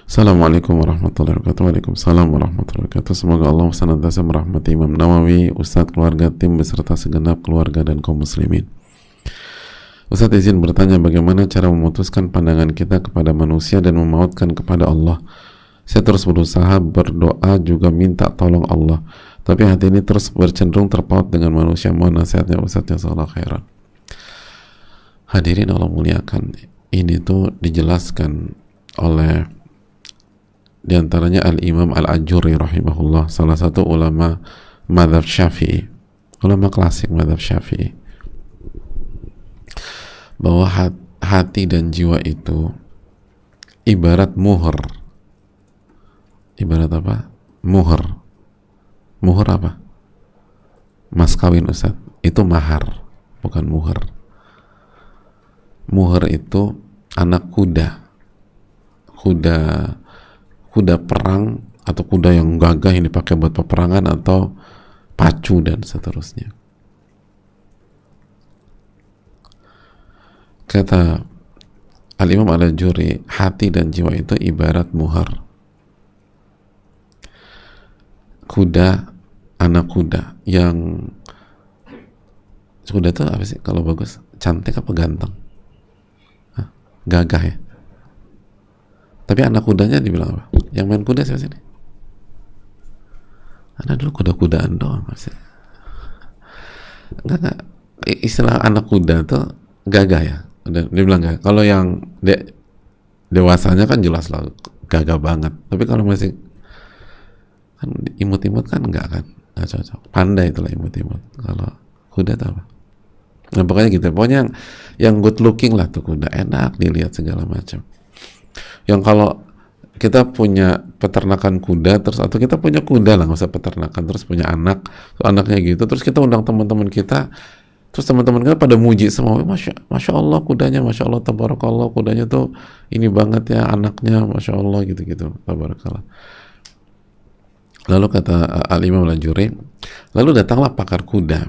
Assalamualaikum warahmatullahi wabarakatuh. Waalaikumsalam warahmatullahi wabarakatuh. Semoga Allah senantiasa merahmati Imam Nawawi, Ustadz, keluarga, tim beserta segenap keluarga dan kaum muslimin. Ustadz izin bertanya, bagaimana cara memutuskan pandangan kita kepada manusia dan memautkan kepada Allah? Saya terus berusaha berdoa juga minta tolong Allah, tapi hati ini terus bercenderung terpaut dengan manusia. Mohon nasihatnya Ustadz, jazakallahu khairan. Hadirin Allah muliakan, ini tuh dijelaskan oleh diantaranya Al-Imam Al-Ajuri rahimahullah, salah satu ulama madhab Syafi'i, ulama klasik madhab Syafi'i, bahwa hati dan jiwa itu ibarat muhr. Ibarat apa? Muhr. Muhr apa? Mas kawin Ustaz. Itu mahar, bukan muhr. Muhr itu anak kuda. Kuda perang atau kuda yang gagah yang dipakai buat peperangan atau pacu dan seterusnya. Kata Al-Imam Al-Ajuri, hati dan jiwa itu ibarat muhar. Kuda, anak kuda yang kuda itu apa sih kalau bagus? Cantik apa ganteng? Hah? Gagah ya? Tapi anak kudanya dibilang apa? Yang main kuda siapa sih ini? Ada dulu kuda-kudaan doang masih. Enggak. Istilah anak kuda tuh gagah ya. Udah dibilang gagah. Kalau yang dewasanya kan jelas lah gagah banget. Tapi kalau masih kan imut-imut kan enggak kan? Enggak cocok. Pandai itulah imut-imut. Kalau kuda tuh apa? Nah pokoknya gitu. Pokoknya yang good looking lah tuh kuda. Enak dilihat segala macam. Yang kalau kita punya peternakan kuda terus, atau kita punya kuda lah, nggak usah peternakan, terus punya anaknya gitu, terus kita undang teman-teman kita, terus teman-teman kita pada muji semua, masya Allah kudanya, masya Allah tabarakallah kudanya tuh ini banget ya, anaknya masya Allah gitu-gitu, tabarakallah. Lalu kata Al-Imam Al-Ajuri, lalu datanglah pakar kuda,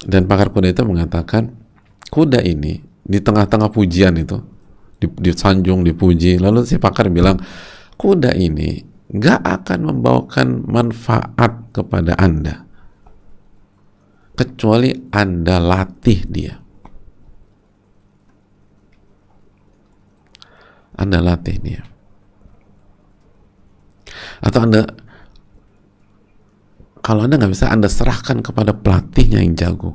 dan pakar kuda itu mengatakan kuda ini di tengah-tengah pujian itu disanjung, dipuji, lalu si pakar bilang kuda ini gak akan membawakan manfaat kepada Anda kecuali Anda latih dia. Anda latih dia, atau kalau Anda nggak bisa, Anda serahkan kepada pelatihnya yang jago.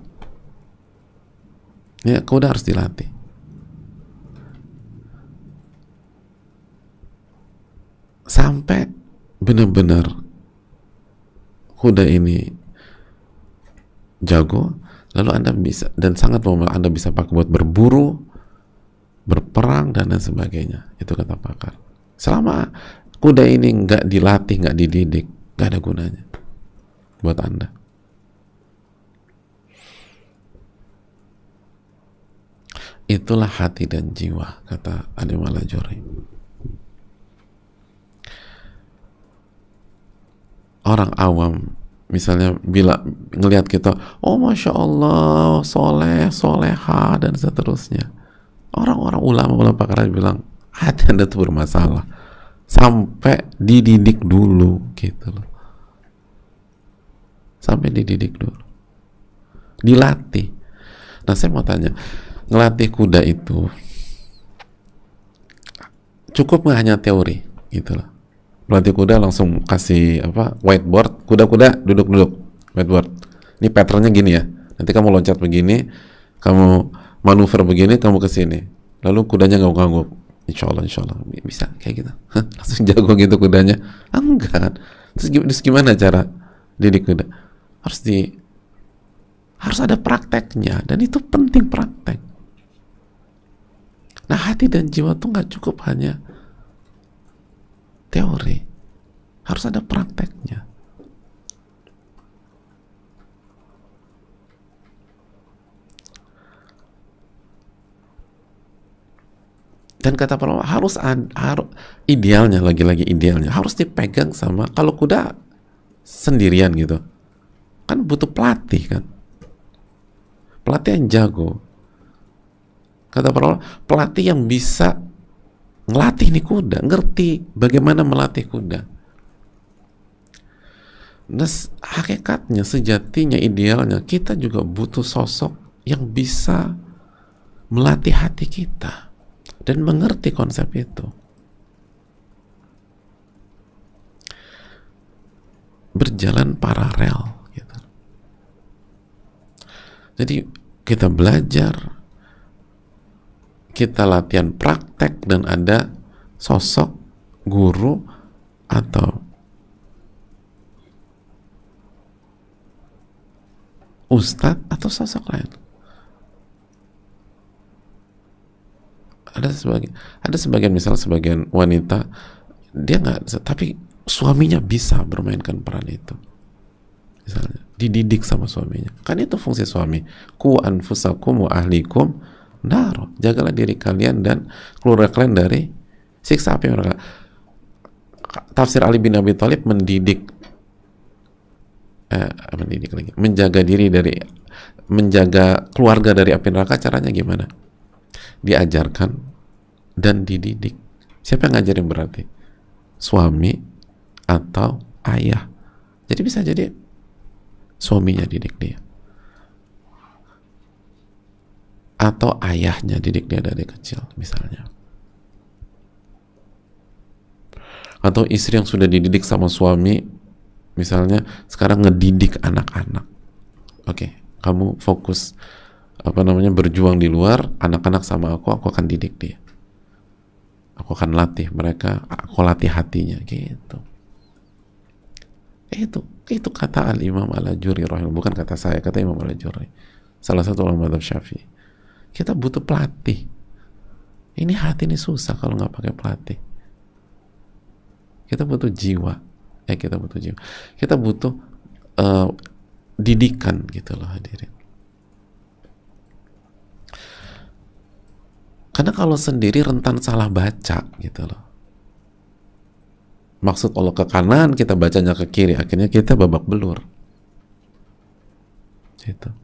Ya, kuda harus dilatih. Sampai benar-benar kuda ini jago, lalu Anda bisa, dan sangat Anda bisa pakai buat berburu, berperang dan lain sebagainya. Itu kata pakar. Selama kuda ini nggak dilatih, nggak dididik, nggak ada gunanya buat Anda. Itulah hati dan jiwa, kata Al-Imam Al-Ajuri. Orang awam misalnya bila ngelihat kita, oh masya Allah soleh, soleha dan seterusnya, orang-orang ulama pakar bilang hati Anda itu bermasalah, sampai dididik dulu gitu loh, sampai dididik dulu, dilatih. Nah saya mau tanya, ngelatih kuda itu cukup nggak hanya teori gitu loh? Pelatih kuda langsung kasih apa, whiteboard, kuda-kuda duduk-duduk, whiteboard, ini patternnya gini ya, nanti kamu loncat begini, kamu manuver begini, kamu kesini, lalu kudanya ngangguk-ngangguk, insya Allah bisa kayak gitu. Hah, langsung jago gitu kudanya? Enggak kan? Terus gimana cara didik kuda? Harus ada prakteknya, dan itu penting praktek. Nah hati dan jiwa tuh nggak cukup hanya teori, harus ada prakteknya. Dan kata para ulama harus idealnya, lagi-lagi idealnya harus dipegang sama, kalau kuda sendirian gitu kan butuh pelatih kan, pelatih yang jago. Kata para ulama, pelatih yang bisa ngelatih nih kuda, ngerti bagaimana melatih kuda. Nah, hakikatnya, sejatinya, idealnya kita juga butuh sosok yang bisa melatih hati kita dan mengerti konsep itu. Berjalan paralel gitu. Jadi kita belajar, kita latihan praktek, dan ada sosok guru atau ustadz atau sosok lain. Ada sebagian, misal sebagian wanita dia nggak, tapi suaminya bisa bermainkan peran itu. Misalnya dididik sama suaminya, kan itu fungsi suami. Ku anfusakum wa ahlikum nar, jagalah diri kalian dan keluarga kalian dari siksa api neraka. Tafsir Ali bin Abi Thalib mendidik menjaga diri dari, menjaga keluarga dari api neraka, caranya gimana? Diajarkan dan dididik. Siapa yang ngajarin berarti? Suami atau ayah. Jadi bisa jadi suaminya didik dia, atau ayahnya didik dia dari kecil misalnya, atau istri yang sudah dididik sama suami misalnya sekarang ngedidik anak-anak. Oke, kamu fokus berjuang di luar, anak-anak sama aku akan didik dia, aku akan latih mereka, aku latih hatinya gitu. Itu kata Al-Imam Al-Ajuri, bukan kata saya, kata Imam Al-Ajuri, salah satu ulama mazhab Syafi'i. Kita butuh pelatih. Ini hati ini susah kalau nggak pakai pelatih. Kita butuh jiwa. Kita butuh didikan gitu loh, hadirin. Karena kalau sendiri rentan salah baca gitu loh. Maksud Allah ke kanan, kita bacanya ke kiri, akhirnya kita babak belur gitu.